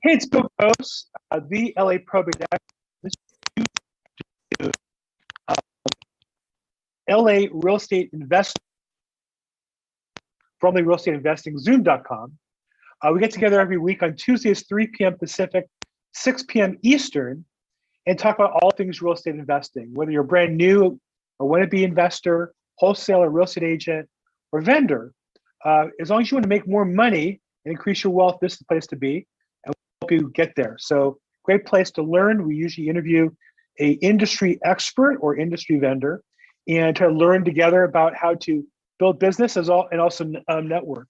Hey, it's Bill Gross, the LAProbate. LA Real Estate Invest, formerly Real Estate Investing, Zoom.com. We get together every week on Tuesdays, 3 p.m. Pacific, 6 p.m. Eastern, and talk about all things real estate investing. Whether you're brand new or want to be investor, wholesaler, real estate agent, or vendor, as long as you want to make more money and increase your wealth, this is the place to be, and we'll help you get there. So great place to learn. We usually interview a industry expert or industry vendor and try to learn together about how to build business and also network.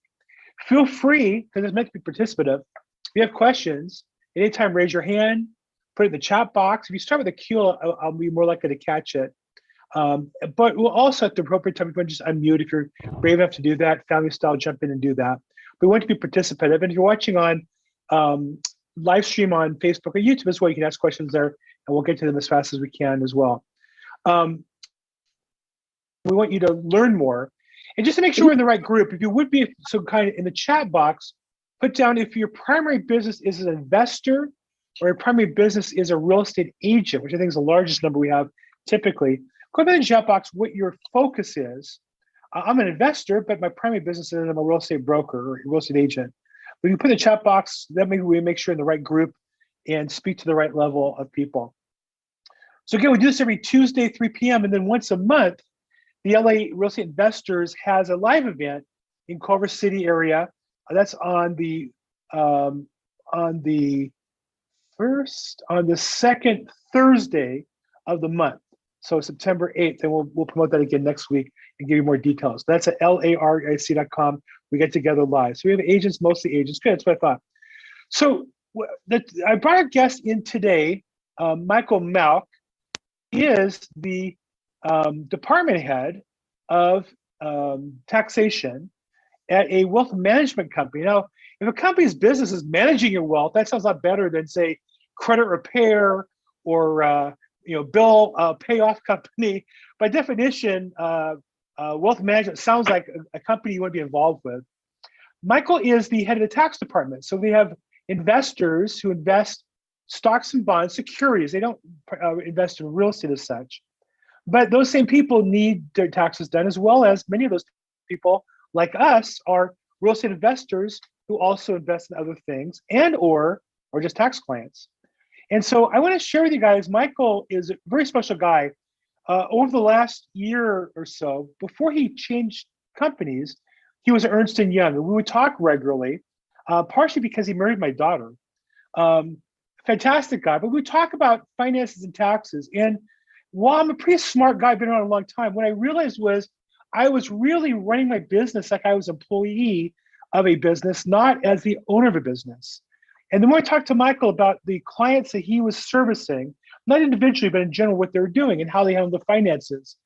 Feel free, because it's meant to be participative. If you have questions, anytime raise your hand, put it in the chat box. If you start with a Q, I'll be more likely to catch it. But we'll also at the appropriate time, just unmute if you're brave enough to do that, family style, jump in and do that. We want to be participative. And if you're watching on live stream on Facebook or YouTube as well, you can ask questions there and we'll get to them as fast as we can as well. We want you to learn more. And just to make sure we're in the right group, if you would be so kind in the chat box, put down if your primary business is an investor or your primary business is a real estate agent, which I think is the largest number we have typically. Go ahead in the chat box what your focus is. I'm an investor, but my primary business is I'm a real estate broker or a real estate agent. When you put in the chat box, that maybe we make sure in the right group and speak to the right level of people. So again, we do this every Tuesday, 3 p.m. And then once a month, the LA Real Estate Investors has a live event in Culver City area. That's on the second Thursday of the month. So September 8th, and we'll promote that again next week and give you more details. That's at LARIC.com. We get together live. So we have agents, mostly agents. Good, that's what I thought. So I brought a guest in today, Michael Malk. He is the department head of taxation at a wealth management company. Now, if a company's business is managing your wealth, that sounds a lot better than, say, credit repair or bill payoff company. By definition, wealth management sounds like a company you want to be involved with. Michael is the head of the tax department. So they have investors who invest stocks and bonds, securities. They don't invest in real estate as such. But those same people need their taxes done, as well as many of those people, like us, are real estate investors who also invest in other things and or just tax clients. And so I want to share with you guys, Michael is a very special guy. Over the last year or so, before he changed companies, he was at Ernst & Young. And we would talk regularly, partially because he married my daughter. Fantastic guy, but we would talk about finances and taxes. And while I'm a pretty smart guy, been around a long time, what I realized was I was really running my business like I was an employee of a business, not as the owner of a business. And the more I talked to Michael about the clients that he was servicing, not individually, but in general, what they were doing and how they handled the finances,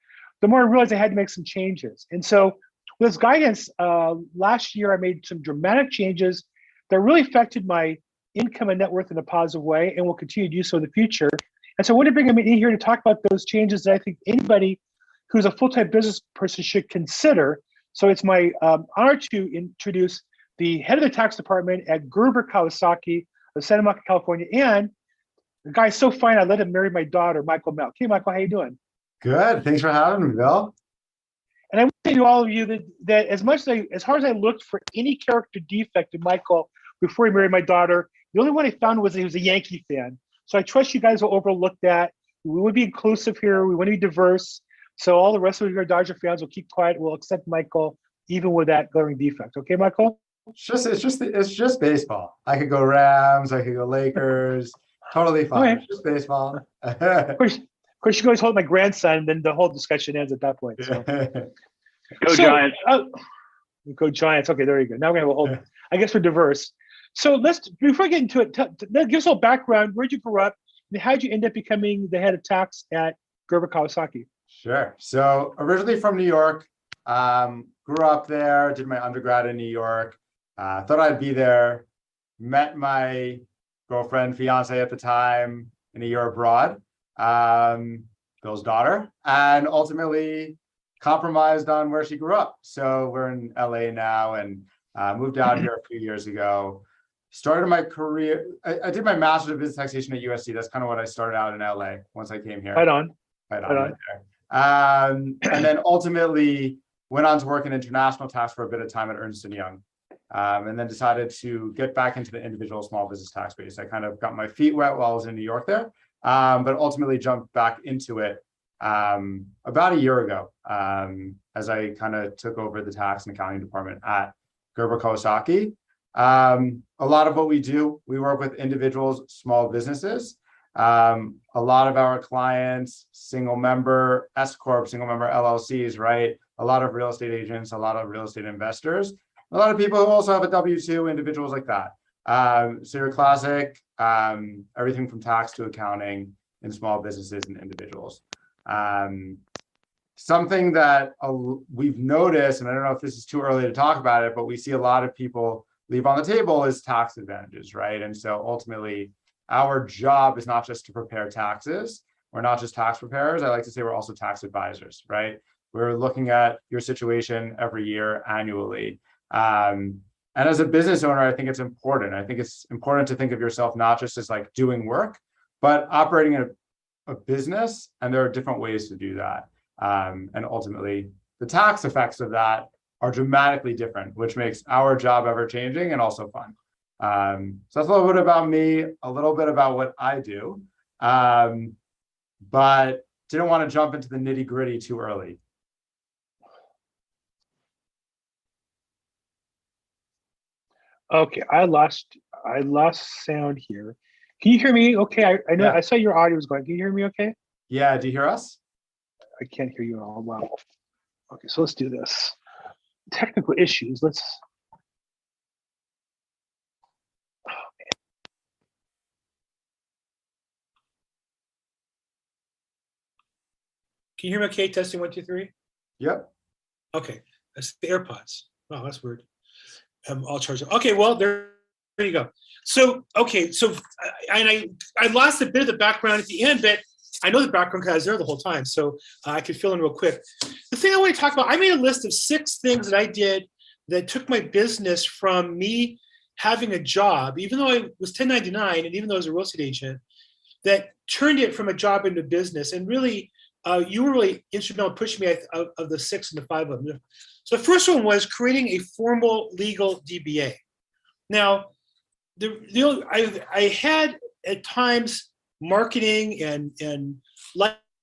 the more I realized I had to make some changes. And so with his guidance, last year, I made some dramatic changes that really affected my income and net worth in a positive way and will continue to do so in the future. And so I want to bring him in here to talk about those changes that I think anybody who's a full-time business person should consider. So it's my honor to introduce the head of the tax department at Gerber Kawasaki of Santa Monica, California. And the guy's so fine, I let him marry my daughter, Michael Malk. Hey, Michael, how you doing? Good. Thanks for having me, Bill. And I want to say to all of you that as hard as I looked for any character defect in Michael before he married my daughter, the only one I found was that he was a Yankee fan. So I trust you guys will overlook that. We would be inclusive here. We want to be diverse. So all the rest of your Dodger fans will keep quiet. We'll accept Michael even with that glaring defect. Okay, Michael? It's just baseball. I could go Rams. I could go Lakers. Totally fine. Okay. It's just baseball. Of course, you can always hold my grandson, and then the whole discussion ends at that point. So. Go Giants. Go Giants. Okay, there you go. Now we're going to hold. I guess we're diverse. So before I get into it, give us a little background. Where'd you grow up? And how'd you end up becoming the head of tax at Gerber Kawasaki? Sure. So originally from New York, grew up there, did my undergrad in New York. Thought I'd be there. Met my girlfriend, fiance at the time, in a year abroad, Bill's daughter, and ultimately compromised on where she grew up. So we're in LA now and moved out here a few years ago. started my career. I did my master's of business taxation at USC. That's kind of what I started out in LA once I came here. Right on. Right Right on. there. And then ultimately went on to work in international tax for a bit of time at Ernst & Young. And then decided to get back into the individual small business tax space. I kind of got my feet wet while I was in New York there, but ultimately jumped back into it about a year ago as I kind of took over the tax and accounting department at Gerber Kawasaki. A lot of what we do, we work with individuals, small businesses. A lot of our clients, single member S Corp, single member LLCs, right? A lot of real estate agents, a lot of real estate investors, a lot of people who also have a W-2, individuals like that. So your classic, everything from tax to accounting in small businesses and individuals. Something that we've noticed, and I don't know if this is too early to talk about it, but we see a lot of people leave on the table is tax advantages, right? And so ultimately, our job is not just to prepare taxes. We're not just tax preparers. I like to say we're also tax advisors, right? We're looking at your situation every year, annually. And as a business owner, I think it's important. I think it's important to think of yourself not just as like doing work, but operating in a business. And there are different ways to do that. And ultimately, the tax effects of that are dramatically different, which makes our job ever changing and also fun. So that's a little bit about me, a little bit about what I do, but didn't want to jump into the nitty gritty too early. Okay, I lost sound here. Can you hear me? Okay, I know. Yeah. I saw your audio was going. Can you hear me? Okay. Yeah. Do you hear us? I can't hear you at all. Wow. Okay, so let's do this. Technical issues. Let's. Can you hear me okay? Testing 1, 2, 3. Yep. Okay, that's the AirPods. Oh, that's weird. I'll charge them. Okay, well, there you go. So, okay, so and I lost a bit of the background at the end, but I know the background because I was there the whole time, so I could fill in real quick. The thing I want to talk about, I made a list of 6 things that I did that took my business from me having a job, even though I was 1099 and even though I was a real estate agent, that turned it from a job into business. And really, you were really instrumental in pushing me of the 6 and the 5 of them. So the first one was creating a formal legal DBA. Now, I had at times marketing and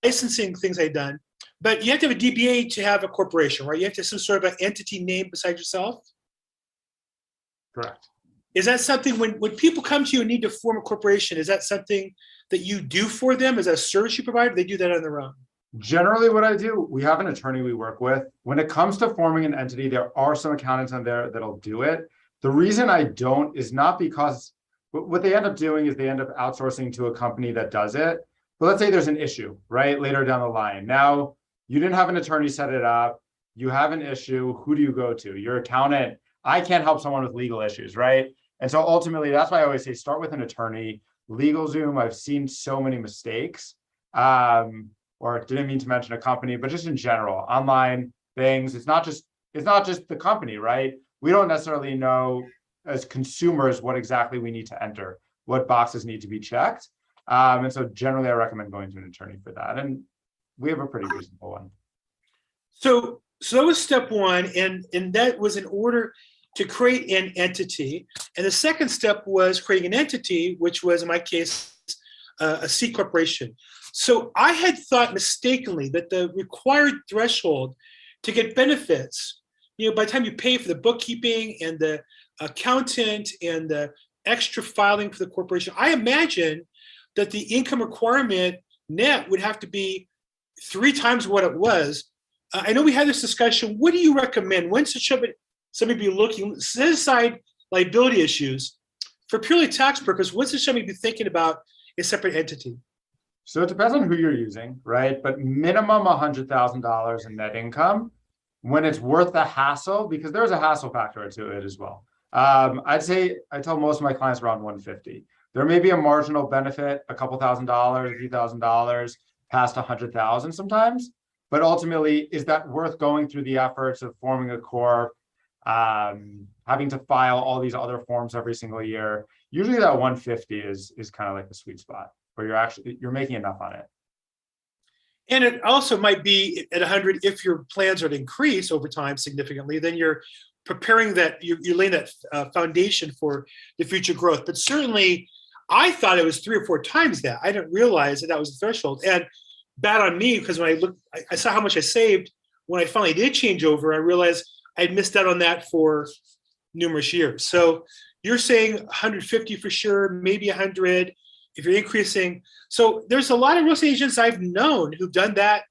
licensing things I'd done, but you have to have a DBA to have a corporation, right? You have to have some sort of an entity name besides yourself. Correct. Is that something when people come to you and need to form a corporation, is that something that you do for them? Is that a service you provide, or they do that on their own? Generally, what I do, we have an attorney we work with. When it comes to forming an entity, there are some accountants on there that'll do it. The reason I don't is not because what they end up doing is they end up outsourcing to a company that does it. But let's say there's an issue, right? Later down the line. Now, you didn't have an attorney set it up. You have an issue. Who do you go to? Your accountant. I can't help someone with legal issues, right? And so ultimately, that's why I always say start with an attorney. LegalZoom, I've seen so many mistakes. Or didn't mean to mention a company, but just in general, online things. It's not just the company, right? We don't necessarily know as consumers what exactly we need to enter, what boxes need to be checked. And so generally I recommend going to an attorney for that. And we have a pretty reasonable one. So that was step 1. And that was in order to create an entity. And the second step was creating an entity, which was in my case, a C corporation. So I had thought mistakenly that the required threshold to get benefits, by the time you pay for the bookkeeping and the accountant and the extra filing for the corporation, I imagine that the income requirement net would have to be 3 times what it was. I know we had this discussion. What do you recommend? When should somebody be looking, set aside liability issues for purely tax purpose? What should somebody be thinking about a separate entity? So it depends on who you're using, right? But minimum $100,000 in net income when it's worth the hassle, because there's a hassle factor to it as well. I'd say I tell most of my clients around 150. There may be a marginal benefit, a couple $1,000s, a few $1,000 past 100,000 sometimes, but ultimately, is that worth going through the efforts of forming a corp, having to file all these other forms every single year. Usually that 150 is kind of like the sweet spot where you're making enough on it. And it also might be at 100 if your plans are to increase over time significantly, then you're preparing that, you're laying that foundation for the future growth. But certainly, I thought it was 3 or 4 times that. I didn't realize that was the threshold. And bad on me, because when I looked, I saw how much I saved when I finally did change over. I realized I had missed out on that for numerous years. So you're saying 150 for sure, maybe 100 if you're increasing. So there's a lot of real estate agents I've known who've done that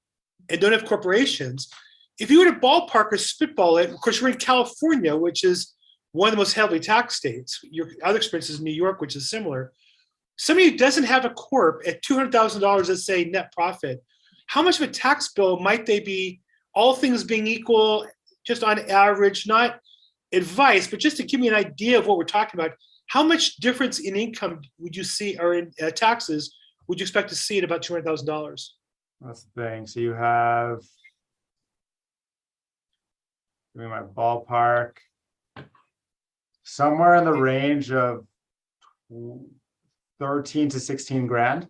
and don't have corporations. If you were to ballpark or spitball it, of course, we're in California, which is one of the most heavily taxed states. Your other experience is New York, which is similar. Somebody who doesn't have a corp at $200,000, let's say net profit, how much of a tax bill might they be, all things being equal, just on average, not advice, but just to give me an idea of what we're talking about? How much difference in income would you see, or in taxes, would you expect to see at about $200,000? That's the thing. So you have, give me my ballpark, somewhere in the range of 13 to 16 grand.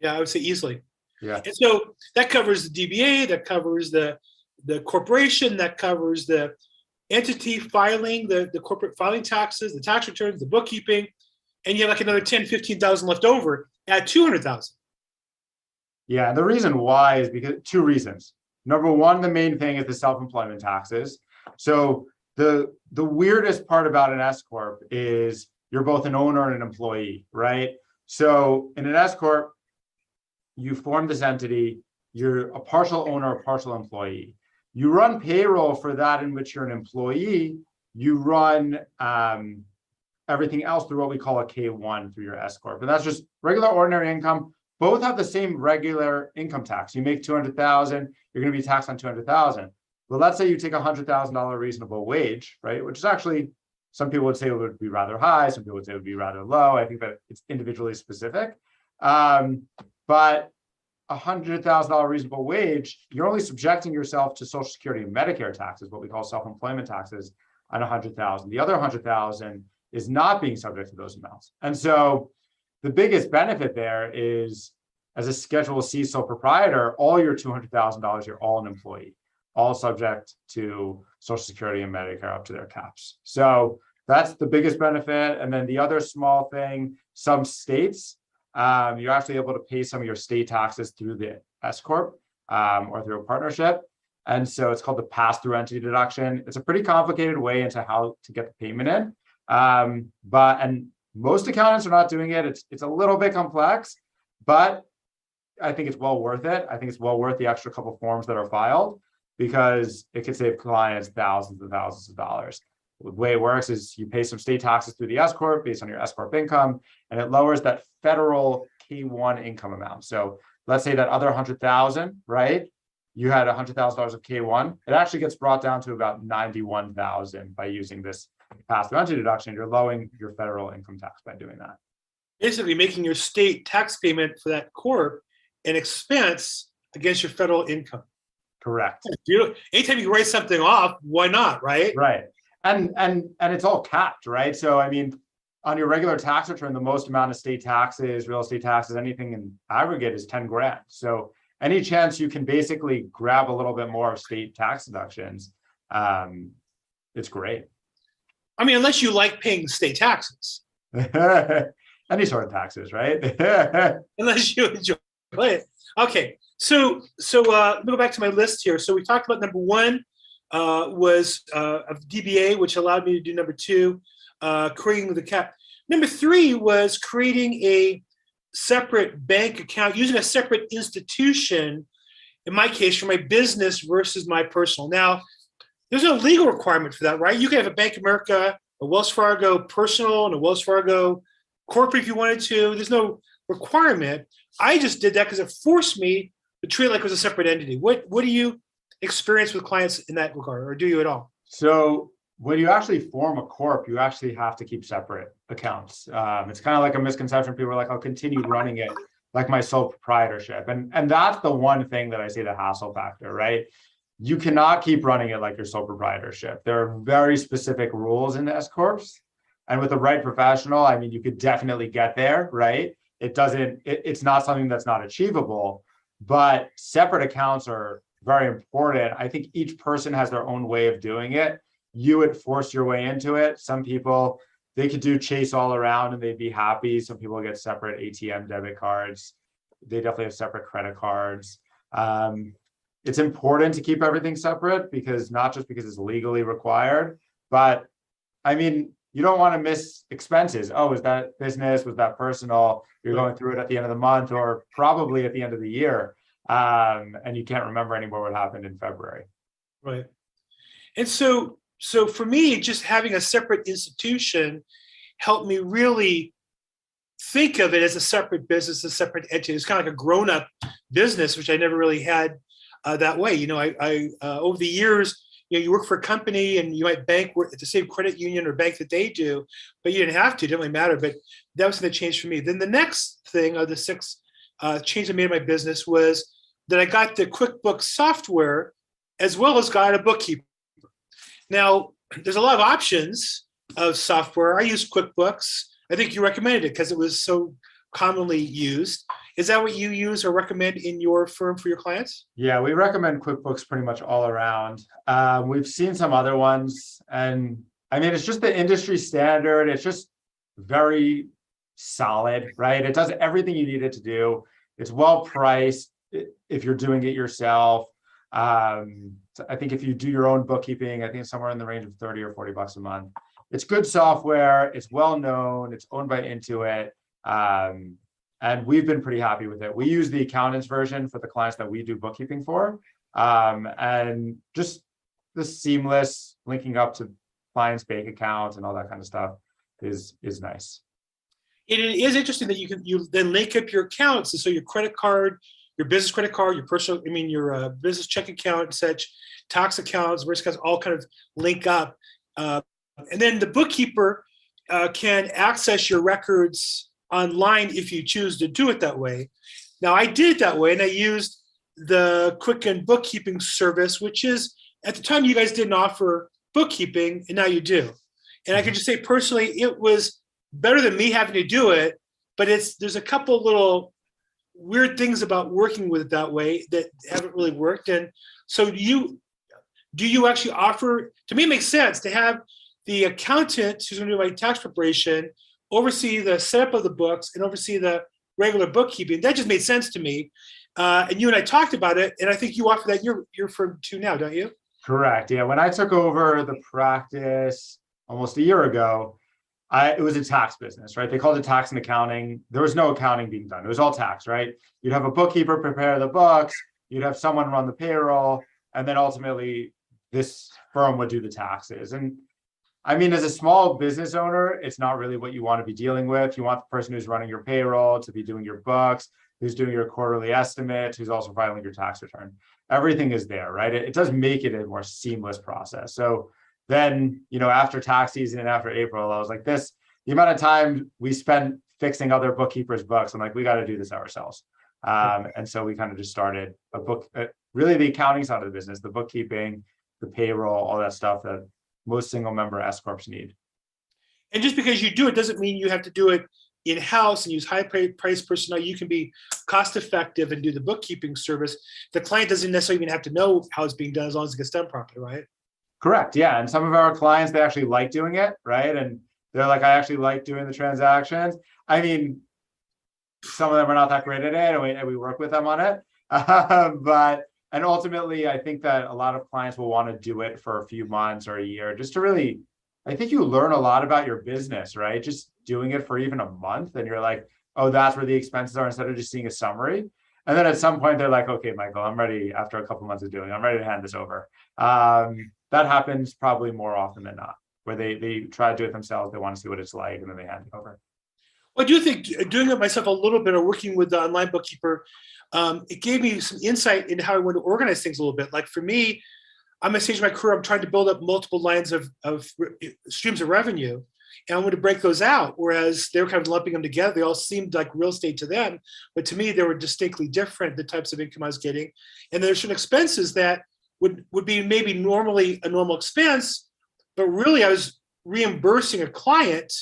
Yeah, I would say easily. Yeah. And so that covers the DBA, that covers the corporation, that covers the entity filing, the corporate filing taxes, the tax returns, the bookkeeping, and you have like another 10, 15,000 left over at 200,000. Yeah, the reason why is because 2 reasons. Number one, the main thing is the self-employment taxes. So the weirdest part about an S corp is you're both an owner and an employee, right? So in an S corp, you form this entity, you're a partial owner, a partial employee. You run payroll for that in which you're an employee. You run everything else through what we call a K1 through your S corp, and that's just regular ordinary income. Both have the same regular income tax. You make 200,000, you're going to be taxed on 200,000. Well, let's say you take $100,000 reasonable wage, right? Which is actually, some people would say it would be rather high, some people would say it would be rather low. I think that it's individually specific. But $100,000 reasonable wage, you're only subjecting yourself to Social Security and Medicare taxes, what we call self-employment taxes, on 100,000. The other 100,000 is not being subject to those amounts. And so the biggest benefit there is, as a Schedule C sole proprietor, all your $200,000, you're all an employee, all subject to Social Security and Medicare up to their caps. So that's the biggest benefit. And then the other small thing, some states, you're actually able to pay some of your state taxes through the S corp or through a partnership. And so it's called the pass-through entity deduction. It's a pretty complicated way into how to get the payment in. And most accountants are not doing it. It's a little bit complex, but I think it's well worth it. I think it's well worth the extra couple forms that are filed, because it could save clients thousands and thousands of dollars. The way it works is you pay some state taxes through the S corp based on your S corp income, and it lowers that federal K1 income amount. So let's say that other 100,000, right? You had $100,000 of K1. It actually gets brought down to about 91,000 by using this pass-through entity deduction. You're lowering your federal income tax by doing that. Basically making your state tax payment for that corp an expense against your federal income. Correct. Anytime you write something off, why not, right? Right. And it's all capped, right? So I mean, on your regular tax return, the most amount of state taxes, real estate taxes, anything in aggregate is 10 grand. So any chance you can basically grab a little bit more of state tax deductions, it's great. I mean, unless you like paying state taxes. Any sort of taxes, right? Unless you enjoy it. Okay, so let me go back to my list here. So we talked about number 1 was of DBA, which allowed me to do number 2, creating the cap. Number 3 was creating a separate bank account, using a separate institution, in my case, for my business versus my personal. Now, there's no legal requirement for that, right? You can have a Bank of America, a Wells Fargo personal, and a Wells Fargo corporate if you wanted to. There's no requirement. I just did that because it forced me to treat it like it was a separate entity. What do you experience with clients in that regard, or do you at all? So when you actually form a corp, you actually have to keep separate accounts. It's kind of like a misconception. People are like, I'll continue running it like my sole proprietorship. And that's the one thing that I say the hassle factor, right? you cannot keep running it like your sole proprietorship. There are very specific rules in S corps, and with the right professional, I mean, you could definitely get there, right? It's not something that's not achievable, but separate accounts are very important. I think each person has their own way of doing it. You would force your way into it. Some people, they could do Chase all around and they'd be happy. Some people get separate ATM debit cards. They definitely have separate credit cards. It's important to keep everything separate because not just because it's legally required, but I mean, you don't want to miss expenses. Oh, was that business? Was that personal? You're going through it at the end of the month or probably at the end of the year. And you can't remember anymore what happened in February. Right. And so for me, just having a separate institution helped me really think of it as a separate business, a separate entity. It's kind of like a grown-up business, which I never really had that way. You know, I over the years, you know, you work for a company and you might bank at the same credit union or bank that they do, but you didn't have to. It didn't really matter. But that was something that changed for me. Then the next thing of the 6 change I made in my business was that I got the QuickBooks software as well as got a bookkeeper. Now, there's a lot of options of software. I use QuickBooks. I think you recommended it because it was so commonly used. Is that what you use or recommend in your firm for your clients? Yeah, we recommend QuickBooks pretty much all around. We've seen some other ones, and I mean, it's just the industry standard. It's just very solid, right? It does everything you need it to do. It's well priced if you're doing it yourself. So I think if you do your own bookkeeping, I think it's somewhere in the range of 30 or 40 bucks a month. It's good software. It's well known. It's owned by Intuit. And we've been pretty happy with it. We use the accountant's version for the clients that we do bookkeeping for. And just the seamless linking up to clients' bank accounts and all that kind of stuff is nice. It is interesting that you then link up your accounts. And so your credit card, your business credit card, your personal, your business check account and such, tax accounts, risk accounts, all kind of link up. And then the bookkeeper can access your records online if you choose to do it that way. Now, I did it that way, and I used the Quicken bookkeeping service, which is, at the time, you guys didn't offer bookkeeping, and now you do. And I can just say personally, it was better than me having to do it, but there's a couple little weird things about working with it that way that haven't really worked. And so do you actually offer, to me, it makes sense to have the accountant who's going to do my tax preparation oversee the setup of the books and oversee the regular bookkeeping. That just made sense to me. And you and I talked about it, and I think you offer that your firm too now, don't you? Correct. Yeah. When I took over the practice almost a year ago, it was a tax business, right? They called it tax and accounting. There was no accounting being done. It was all tax, right? You'd have a bookkeeper prepare the books, you'd have someone run the payroll, and then ultimately this firm would do the taxes. And I mean, as a small business owner, it's not really what you want to be dealing with. You want the person who's running your payroll to be doing your books, who's doing your quarterly estimate, who's also filing your tax return. Everything is there, right? It does make it a more seamless process. So then, after tax season and after April, I was like, the amount of time we spent fixing other bookkeepers' books, I'm like, we got to do this ourselves. And so we kind of just started really the accounting side of the business, the bookkeeping, the payroll, all that stuff that most single member S corps need. And just because you do it doesn't mean you have to do it in-house and use high-priced personnel. You can be cost-effective and do the bookkeeping service. The client doesn't necessarily even have to know how it's being done as long as it gets done properly, right? Correct. Yeah. And some of our clients, they actually like doing it, right? And they're like, I actually like doing the transactions. I mean, some of them are not that great at it, and we work with them on it. And ultimately, I think that a lot of clients will want to do it for a few months or a year just to really, I think you learn a lot about your business, right? Just doing it for even a month and you're like, oh, that's where the expenses are, instead of just seeing a summary. And then at some point they're like, okay, Michael, I'm ready after a couple months of doing it. I'm ready to hand this over. That happens probably more often than not, where they try to do it themselves. They want to see what it's like, and then they hand it over. Well, I do think doing it myself a little bit or working with the online bookkeeper, it gave me some insight into how I want to organize things a little bit. Like for me, I'm at a stage of my career, I'm trying to build up multiple lines of streams of revenue, and I want to break those out. Whereas they were kind of lumping them together. They all seemed like real estate to them, but to me, they were distinctly different, the types of income I was getting. And there's certain expenses that would be maybe normally a normal expense, but really I was reimbursing a client,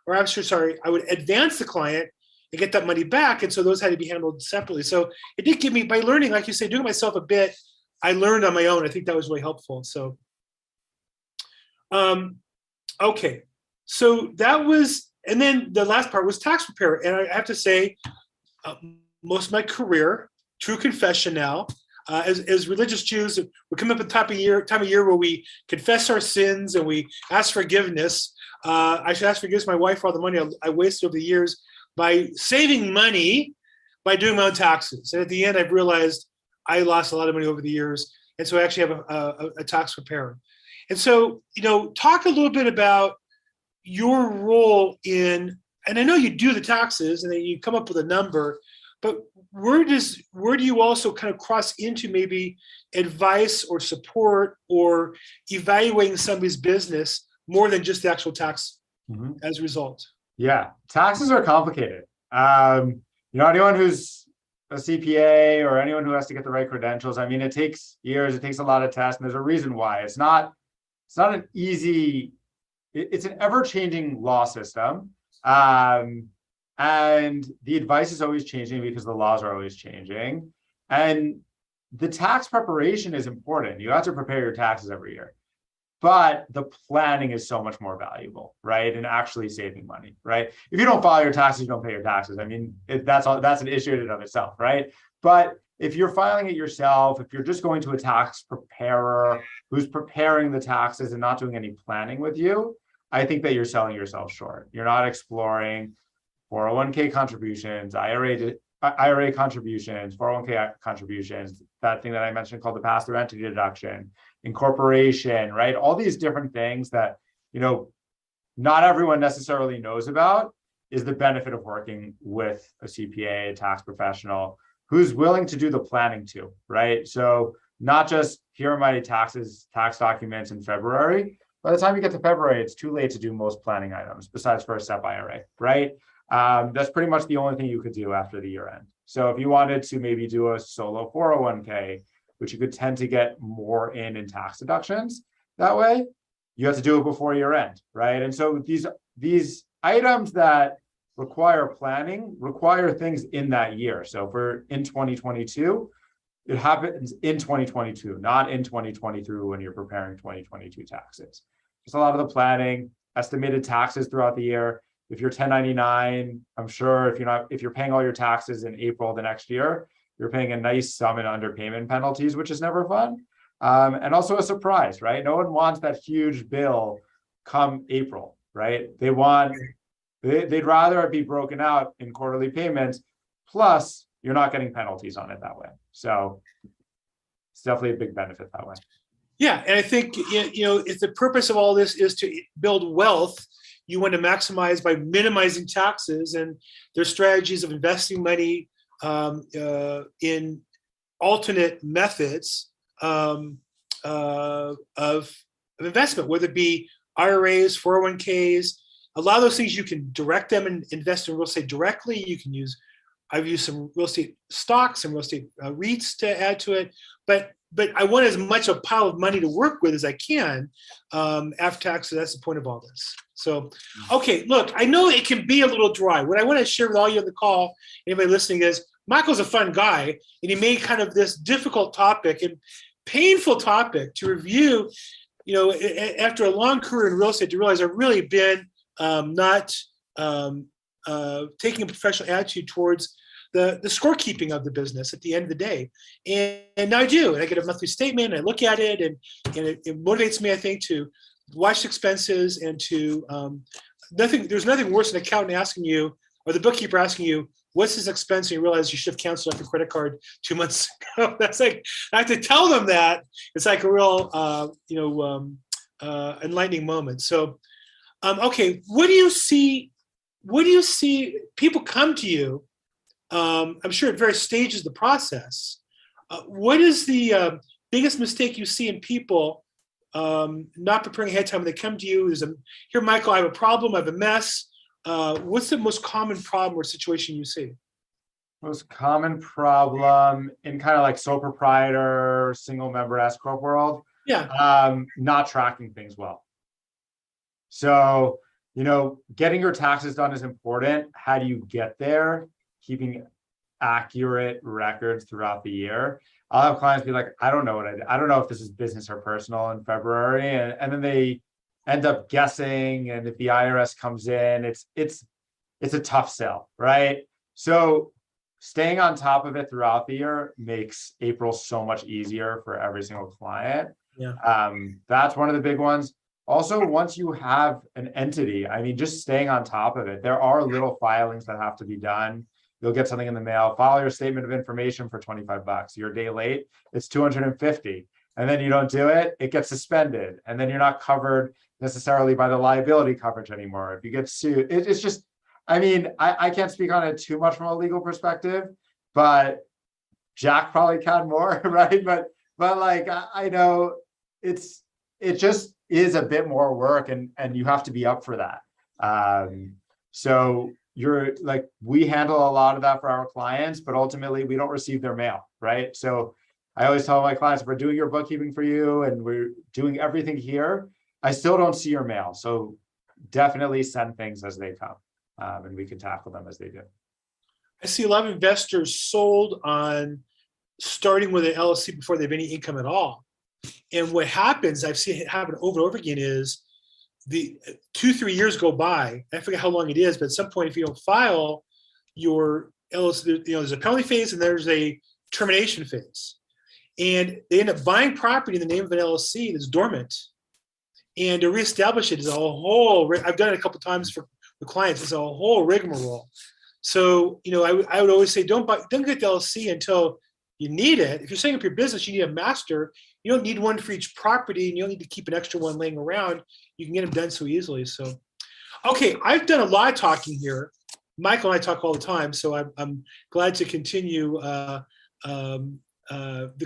or I'm sorry, I would advance the client and get that money back. And so those had to be handled separately. So it did give me, by learning, like you say, doing myself a bit, I learned on my own. I think that was really helpful. So, okay. So that was, and then the last part was tax preparer. And I have to say, most of my career, true confession now, as religious Jews, we come up at the time of year where we confess our sins and we ask forgiveness. I should ask forgiveness to my wife for all the money I wasted over the years by saving money by doing my own taxes. And at the end, I've realized I lost a lot of money over the years. And so I actually have a tax preparer. And so, talk a little bit about your role in, and I know you do the taxes and then you come up with a number, but where do you also kind of cross into maybe advice or support or evaluating somebody's business more than just the actual tax as a result? Yeah, taxes are complicated. Anyone who's a CPA or anyone who has to get the right credentials, I mean, it takes years, it takes a lot of tests, and there's a reason why. It's not an easy, it's an ever-changing law system. And the advice is always changing because the laws are always changing. And the tax preparation is important. You have to prepare your taxes every year. But the planning is so much more valuable, right? And actually saving money, right? If you don't file your taxes, you don't pay your taxes. I mean, that's an issue in and of itself, right? But if you're filing it yourself, if you're just going to a tax preparer who's preparing the taxes and not doing any planning with you, I think that you're selling yourself short. You're not exploring 401k contributions, IRA contributions, 401k contributions, that thing that I mentioned called the pass-through entity deduction, incorporation, right? All these different things that, not everyone necessarily knows about is the benefit of working with a CPA, a tax professional, who's willing to do the planning too, right? So not just here are my tax documents in February. By the time you get to February, it's too late to do most planning items besides for a SEP IRA, right? That's pretty much the only thing you could do after the year end. So if you wanted to maybe do a solo 401k, which you could tend to get more in tax deductions that way, you have to do it before year end, right? And so these items that require planning require things in that year. So if we're in 2022, it happens in 2022, not in 2023 when you're preparing 2022 taxes. Just a lot of the planning, estimated taxes throughout the year. If you're 1099, I'm sure if you're paying all your taxes in April the next year, you're paying a nice sum in underpayment penalties, which is never fun. And also a surprise, right? No one wants that huge bill come April, right? They'd rather it be broken out in quarterly payments, plus you're not getting penalties on it that way. So it's definitely a big benefit that way. Yeah, and I think, if the purpose of all this is to build wealth, you want to maximize by minimizing taxes, and there's strategies of investing money in alternate methods of investment, whether it be IRAs, 401ks. A lot of those things you can direct them and invest in real estate directly. I've used some real estate stocks and real estate REITs to add to it, but I want as much a pile of money to work with as I can after taxes. That's the point of all this. So, okay, look, I know it can be a little dry. What I want to share with all you on the call, anybody listening, is Michael's a fun guy, and he made kind of this difficult topic and painful topic to review, after a long career in real estate, to realize I've really been not taking a professional attitude towards the scorekeeping of the business at the end of the day. And I do, and I get a monthly statement, and I look at it, and it motivates me, I think, to watch expenses and to there's nothing worse than an accountant asking you, or the bookkeeper asking you, what's this expense? And you realize you should have canceled off your credit card 2 months ago. That's like, I have to tell them that. It's like a real, enlightening moment. So, okay, what do you see people come to you? I'm sure at various stages of the process. What is the biggest mistake you see in people not preparing ahead of time when they come to you? Here, Michael, I have a problem, I have a mess. What's the most common problem or situation you see? Most common problem in kind of like sole proprietor, single member S corp world, Yeah. not tracking things well. So, getting your taxes done is important. How do you get there? Keeping accurate records throughout the year. I'll have clients be like, I don't know what I did. I don't know if this is business or personal in February. And then they end up guessing. And if the IRS comes in, it's a tough sell, right? So staying on top of it throughout the year makes April so much easier for every single client. Yeah. That's one of the big ones. Also, once you have an entity, I mean, just staying on top of it, there are little filings that have to be done. You'll get something in the mail, file your statement of information for $25. You're a day late, it's 250. And then you don't do it, it gets suspended. And then you're not covered necessarily by the liability coverage anymore. If you get sued, it's just, I mean, I can't speak on it too much from a legal perspective, but Jack probably can more, right? But like, I know it just is a bit more work and you have to be up for that. So you're like, we handle a lot of that for our clients, but ultimately we don't receive their mail, right? So I always tell my clients, if we're doing your bookkeeping for you and we're doing everything here, I still don't see your mail. So definitely send things as they come, and we can tackle them as they do. I see a lot of investors sold on starting with an LLC before they have any income at all. And what happens, I've seen it happen over and over again, is the 2-3 years go by. I forget how long it is, but at some point, if you don't file your LLC, there's a penalty phase and there's a termination phase. And they end up buying property in the name of an LLC that's dormant. And to reestablish it is a whole, I've done it a couple of times for clients, it's a whole rigmarole. So, I would always say, don't get the LLC until you need it. If you're setting up your business, you need a master. You don't need one for each property, and you don't need to keep an extra one laying around. You can get them done so easily. So, okay, I've done a lot of talking here. Michael and I talk all the time, so I'm glad to continue the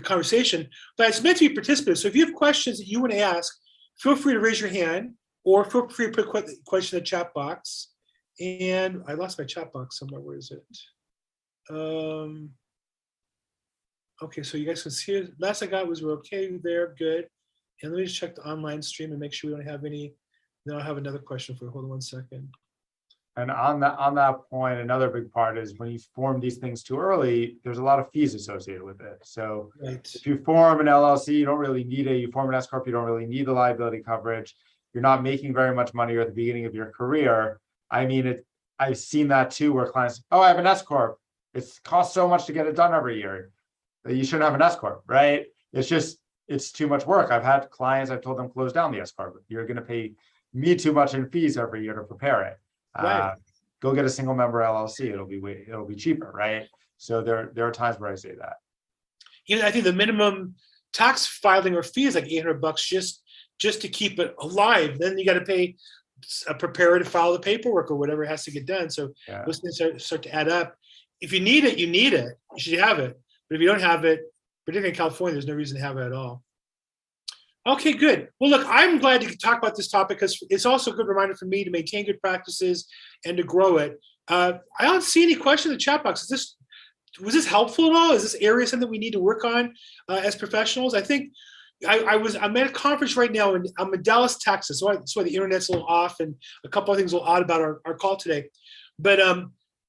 conversation. But it's meant to be participative. So if you have questions that you want to ask, feel free to raise your hand, or feel free to put a question in the chat box. And I lost my chat box somewhere. Where is it? Okay, so you guys can see it. Last I got was we're okay there, good. And let me just check the online stream and make sure we don't have any. Then I'll have another question for you. Hold on 1 second. And on that point, another big part is when you form these things too early, there's a lot of fees associated with it. So if you form an LLC, you don't really need it. You form an S corp, you don't really need the liability coverage. You're not making very much money at the beginning of your career. I mean, I've seen that too, where clients, oh, I have an S corp. It costs so much to get it done every year. You shouldn't have an S corp, right? It's too much work. I've had clients, I've told them close down the S corp. You're going to pay me too much in fees every year to prepare it. Right. Go get a single member LLC. It'll be cheaper, right? So there are times where I say that. I think the minimum tax filing or fee is like $800 just to keep it alive. Then you got to pay a preparer to file the paperwork or whatever has to get done. So those things start to add up. If you need it, you need it. You should have it. But if you don't have it, particularly in California, there's no reason to have it at all. Okay, good. Well, look, I'm glad to talk about this topic because it's also a good reminder for me to maintain good practices and to grow it. I don't see any question in the chat box. Was this helpful at all? Is this area something we need to work on as professionals? I think I'm at a conference right now, and I'm in Dallas, Texas. So that's why the internet's a little off, and a couple of things a little odd about our call today. But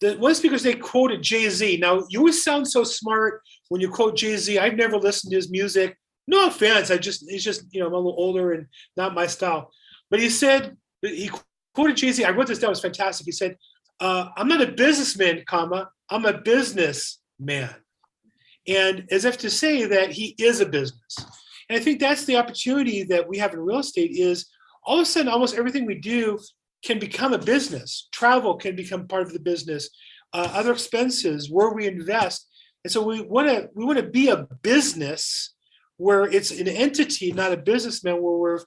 the one speaker, they quoted Jay-Z. Now, you always sound so smart when you quote Jay-Z. I've never listened to his music. No offense. It's just, I'm a little older and not my style. But he quoted Jay-Z. I wrote this down. It was fantastic. He said, I'm not a businessman, I'm a businessman. And as if to say that he is a business. And I think that's the opportunity that we have in real estate is all of a sudden, almost everything we do can become a business. Travel can become part of the business. Other expenses, where we invest. And so we want to be a business where it's an entity, not a businessman, where we're,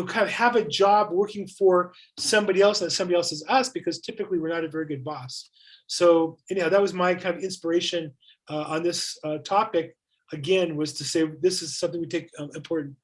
kind of have a job working for somebody else and somebody else is us, because typically we're not a very good boss. So anyhow, that was my kind of inspiration on this topic. Again, was to say this is something we take important.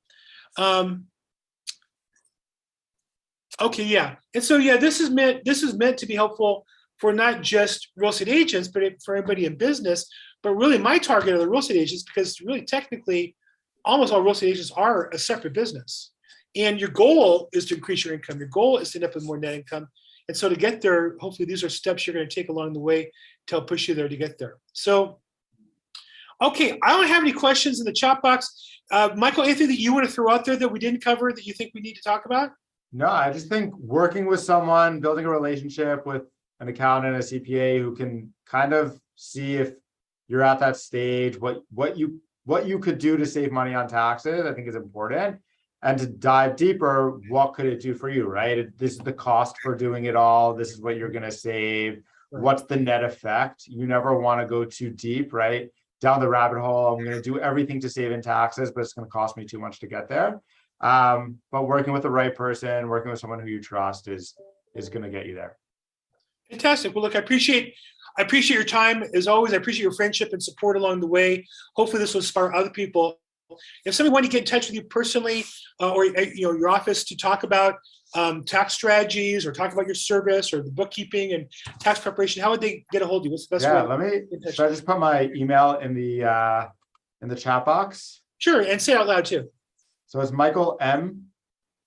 Okay, yeah, and so this is meant to be helpful for not just real estate agents, but for everybody in business. But really my target are the real estate agents, because really technically almost all real estate agents are a separate business. And your goal is to increase your income. Your goal is to end up with more net income. And so to get there, hopefully these are steps you're going to take along the way to help push you there to get there. So, okay, I don't have any questions in the chat box. Michael, anything that you want to throw out there that we didn't cover that you think we need to talk about? No, I just think working with someone, building a relationship with an accountant, a CPA who can kind of see if you're at that stage, what you could do to save money on taxes, I think is important. And to dive deeper, what could it do for you, right? This is the cost for doing it all. This is what you're going to save. Right. What's the net effect? You never want to go too deep, right? Down the rabbit hole. I'm going to do everything to save in taxes, but it's going to cost me too much to get there. But working with the right person, working with someone who you trust is going to get you there. Fantastic. Well, look, I appreciate your time as always. I appreciate your friendship and support along the way. Hopefully this will inspire other people. If somebody wanted to get in touch with you personally or your office to talk about tax strategies or talk about your service or the bookkeeping and tax preparation, how would they get a hold of you? What's the best way? Should I just put my email in the chat box? Sure, and say it out loud too. So it's Michael M.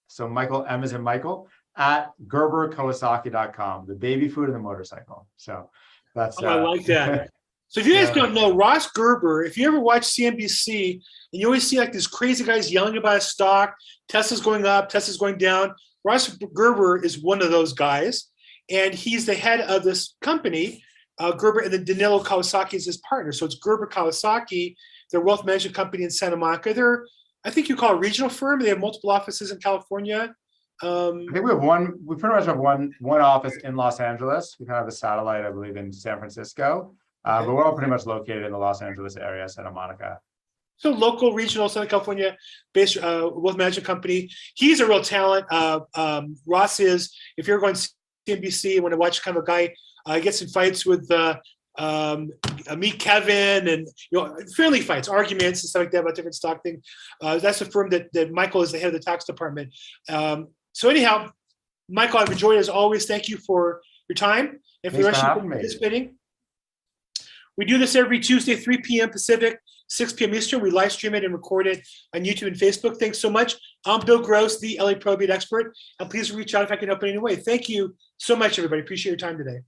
So Michael M is in Michael at GerberKawasaki.com, the baby food and the motorcycle. So that's I like that. So if you guys don't know, Ross Gerber, if you ever watch CNBC and you always see like these crazy guys yelling about a stock, Tesla's going up, Tesla's going down, Ross Gerber is one of those guys. And he's the head of this company, Gerber, and then Danilo Kawasaki is his partner. So it's Gerber Kawasaki, their wealth management company in Santa Monica. They're, I think you call it a regional firm. They have multiple offices in California. I think we pretty much have one office in Los Angeles. We kind of have a satellite, I believe, in San Francisco. But we're all pretty much located in the Los Angeles area, Santa Monica. So local, regional, Southern California based wealth management company. He's a real talent. Ross is, if you're going to CNBC, when I watch kind of a guy gets in fights with Meet Kevin and friendly fights, arguments and stuff like that about different stock things. That's the firm that Michael is the head of the tax department. So anyhow, Michael, I've enjoyed it as always. Thank you for your time and for the rest of you participating. We do this every Tuesday, 3 p.m. Pacific, 6 p.m. Eastern. We live stream it and record it on YouTube and Facebook. Thanks so much. I'm Bill Gross, the LA Probate expert. And please reach out if I can help in any way. Thank you so much, everybody. Appreciate your time today.